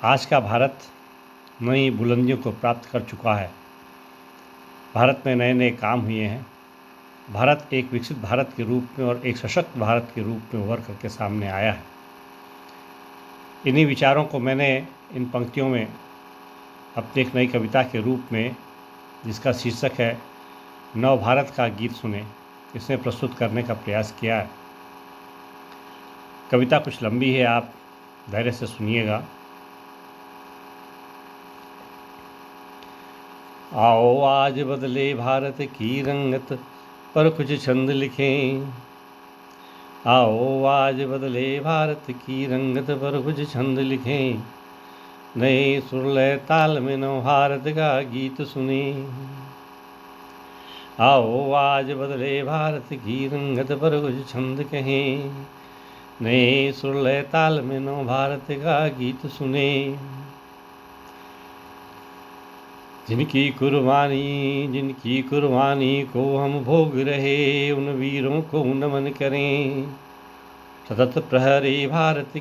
आज का भारत नई बुलंदियों को प्राप्त कर चुका है। भारत में नए नए काम हुए हैं। भारत एक विकसित भारत के रूप में और एक सशक्त भारत के रूप में उभर करके सामने आया है। इन्हीं विचारों को मैंने इन पंक्तियों में अपनी एक नई कविता के रूप में, जिसका शीर्षक है नव भारत का गीत सुने, इसमें प्रस्तुत करने का प्रयास किया है। कविता कुछ लंबी है, आप धैर्य से सुनिएगा। आओ आज बदले भारत की रंगत, पर कुछ छंद लिखें। आओ आज बदले भारत की रंगत, पर कुछ छंद लिखें। नए सुर लय ताल में नव भारत का गीत सुने। आओ आज बदले भारत की रंगत, पर कुछ छंद कहें। नए सुर लय ताल में नव भारत का गीत सुने। जिनकी कुर्बानी को हम भोग रहे, उन वीरों को नमन करें। सतत प्रहरी भारत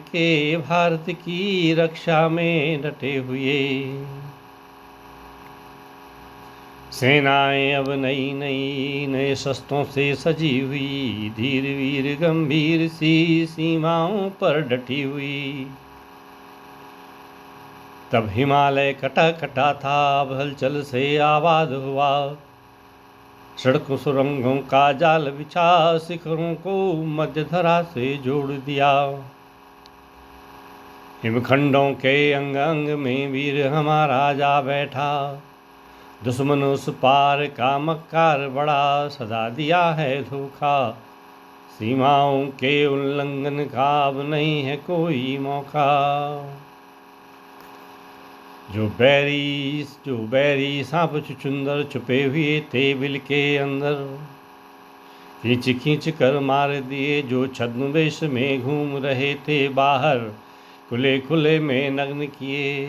की रक्षा में डटे हुए। सेनाएं अब नए शस्त्रों से सजी हुई, धीर वीर गंभीर सी सीमाओं पर डटी हुई। तब हिमालय कटा कटा था, अब हलचल से आबाद हुआ। सड़कों सुरंगों का जाल बिछा, शिखरों को मध्य धरा से जोड़ दिया। हिमखंडों के अंग अंग में वीर हमारा जा बैठा। दुश्मन उस पार का मक्कार बड़ा, सदा दिया है धोखा। सीमाओं के उल्लंघन का अब नहीं है कोई मौका। जो बैरी सांप चुचुंदर छुपे हुए थे बिल के अंदर, खींच खींच कर मार दिए। जो छद्मवेश में घूम रहे थे बाहर, खुले खुले में नग्न किए।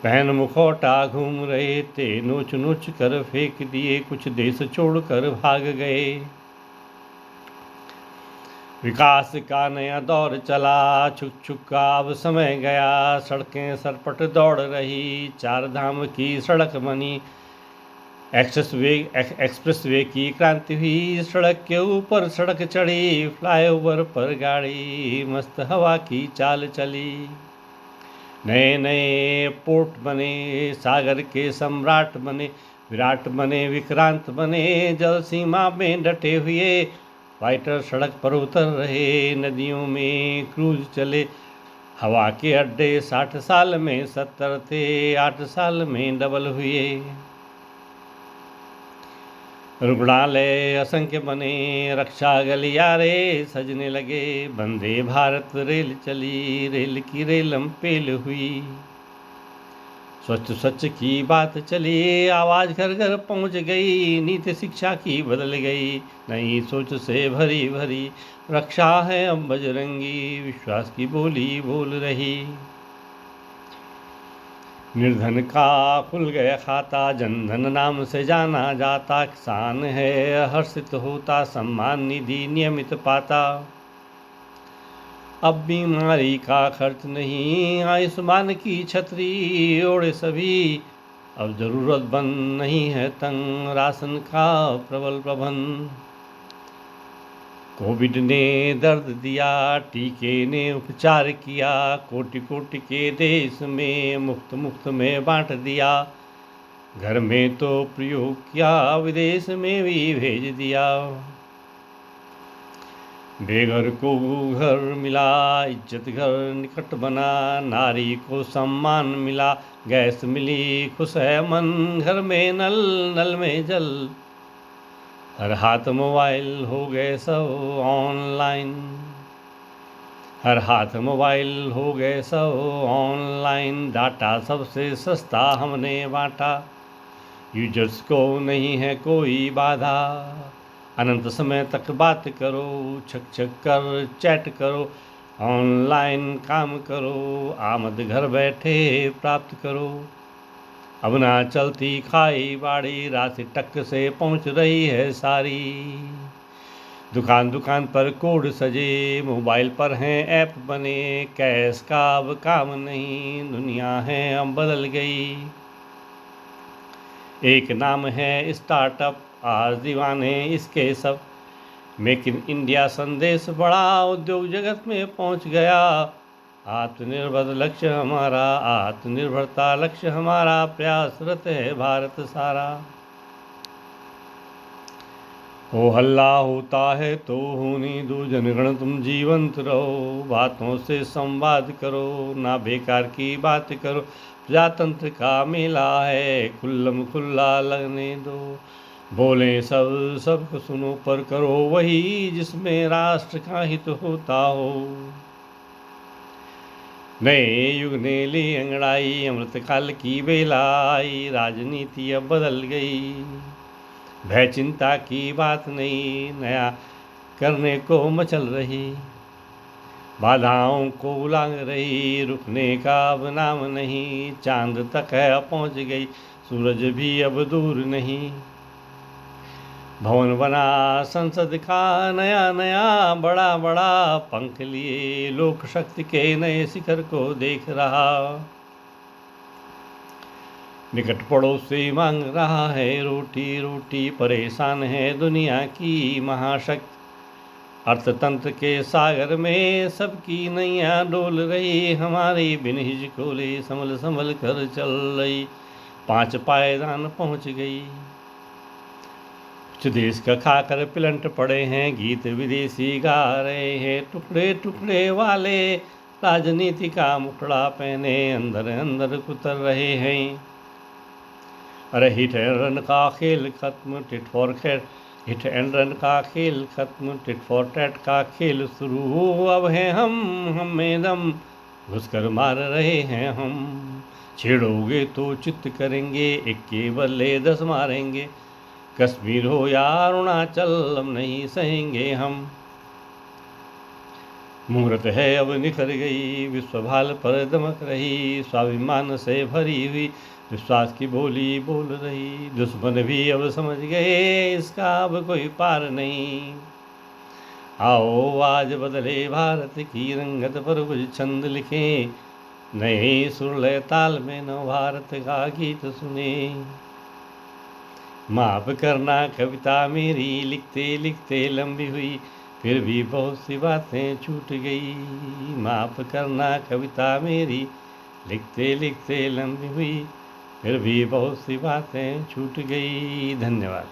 पहन मुखौटा घूम रहे थे, नोच नोच कर फेंक दिए। कुछ देश छोड़कर भाग गए। विकास का नया दौर चला, छुक छुक का अब समय गया। सड़कें सरपट दौड़ रही, चार धाम की सड़क बनी। एक्सप्रेस वे की क्रांति हुई। सड़क के ऊपर सड़क चढ़ी, फ्लाईओवर पर गाड़ी मस्त हवा की चाल चली। नए नए पोर्ट बने, सागर के सम्राट बने। विराट बने, विक्रांत बने, जल सीमा में डटे हुए। फाइटर सड़क पर उतर रहे, नदियों में क्रूज चले। हवा के अड्डे 60 साल में 70 थे, 8 साल में डबल हुए। रुग्णालय असंख्य बने, रक्षा गलियारे सजने लगे। वंदे भारत रेल चली, रेल की रेलम पेल हुई। स्वच्छ की बात चली, आवाज घर घर पहुंच गई। नीति शिक्षा की बदल गई, नई सोच से भरी भरी। रक्षा है अब बजरंगी, विश्वास की बोली बोल रही। निर्धन का खुल गया खाता, जनधन नाम से जाना जाता। किसान है हर्षित होता, सम्मान निधि नियमित पाता। अब बीमारी का खर्च नहीं, आयुष्मान की छतरी ओढ़े सभी। अब जरूरतमंद नहीं है तंग, राशन का प्रबल प्रबंध। कोविड ने दर्द दिया, टीके ने उपचार किया। कोटि कोटि के देश में मुफ्त मुफ्त में बांट दिया। घर में तो प्रयोग किया, विदेश में भी भेज दिया। बेघर को घर मिला, इज्जत घर निकट बना। नारी को सम्मान मिला, गैस मिली खुश है मन। घर में नल, नल में जल, हर हाथ मोबाइल हो गए सब ऑनलाइन। हर हाथ मोबाइल हो गए सब ऑनलाइन। डाटा सबसे सस्ता हमने बांटा, यूजर्स को नहीं है कोई बाधा। अनंत समय तक बात करो, छक छक कर चैट करो। ऑनलाइन काम करो, आमद घर बैठे प्राप्त करो। अब ना चलती खाई बाड़ी, राशि टक से पहुंच रही है सारी। दुकान दुकान पर कोड सजे, मोबाइल पर हैं ऐप बने, कैश का अब काम नहीं, दुनिया है अब बदल गई। एक नाम है स्टार्टअप, आज दीवाने इसके सब, मेक इन इंडिया संदेश बड़ा उद्योग जगत में पहुंच गया। आत्मनिर्भर लक्ष्य हमारा, आत्मनिर्भरता लक्ष्य हमारा, प्रयासरत है भारत सारा। हो हल्ला होता है तो होने दो, जनगण तुम जीवंत रहो, बातों से संवाद करो, ना बेकार की बात करो, प्रजातंत्र का मेला है, खुल्लम खुल्ला लगने दो। बोले सब सबको सुनो, पर करो वही जिसमें राष्ट्र का हित होता हो। नए युग ने ली अंगड़ाई, अमृतकाल की बेला आई, राजनीति अब बदल गई, भय चिंता की बात नहीं, नया करने को मचल रही, बाधाओं को उलांग रही, रुकने का अब नाम नहीं, चांद तक है पहुंच गई, सूरज भी अब दूर नहीं। भवन बना संसद का नया नया, बड़ा बड़ा पंख लिए, लोक शक्ति के नए शिखर को देख रहा, निकट पड़ोस से मांग रहा है रोटी रोटी, परेशान है दुनिया की महाशक्ति, अर्थतंत्र के सागर में सबकी नैया डोल रही, हमारी बिन हिचकोले संभल संभल कर चल रही, 5 पायदान पहुंच गई। कुछ देश का खाकर पिलंट पड़े हैं, गीत विदेशी गा रहे हैं, टुकड़े टुकड़े वाले राजनीति का मुखड़ा पहने अंदर अंदर कुतर रहे हैं। अरे हिट एंड रन का खेल खत्म, टिट फॉर खैर, हिट एंड रन का खेल खत्म, टिट फॉर टैट का खेल शुरू हो, अब है हम में दम, घुसकर मार रहे हैं हम, छेड़ोगे तो चित्त करेंगे, एक के बदले 10 मारेंगे, कश्मीर हो या अरुणाचल अब नहीं सहेंगे हम। मुहूर्त है अब निखर गई, विश्व भाल पर दमक रही, स्वाभिमान से भरी हुई विश्वास की बोली बोल रही, दुश्मन भी अब समझ गए इसका अब कोई पार नहीं। आओ आज बदले भारत की रंगत पर कुछ छंद लिखे, नए सुर लय ताल में नव भारत का गीत सुने। माफ करना कविता मेरी लिखते लिखते लंबी हुई, फिर भी बहुत सी बातें छूट गई, माफ करना कविता मेरी लिखते लिखते लंबी हुई, फिर भी बहुत सी बातें छूट गई। धन्यवाद।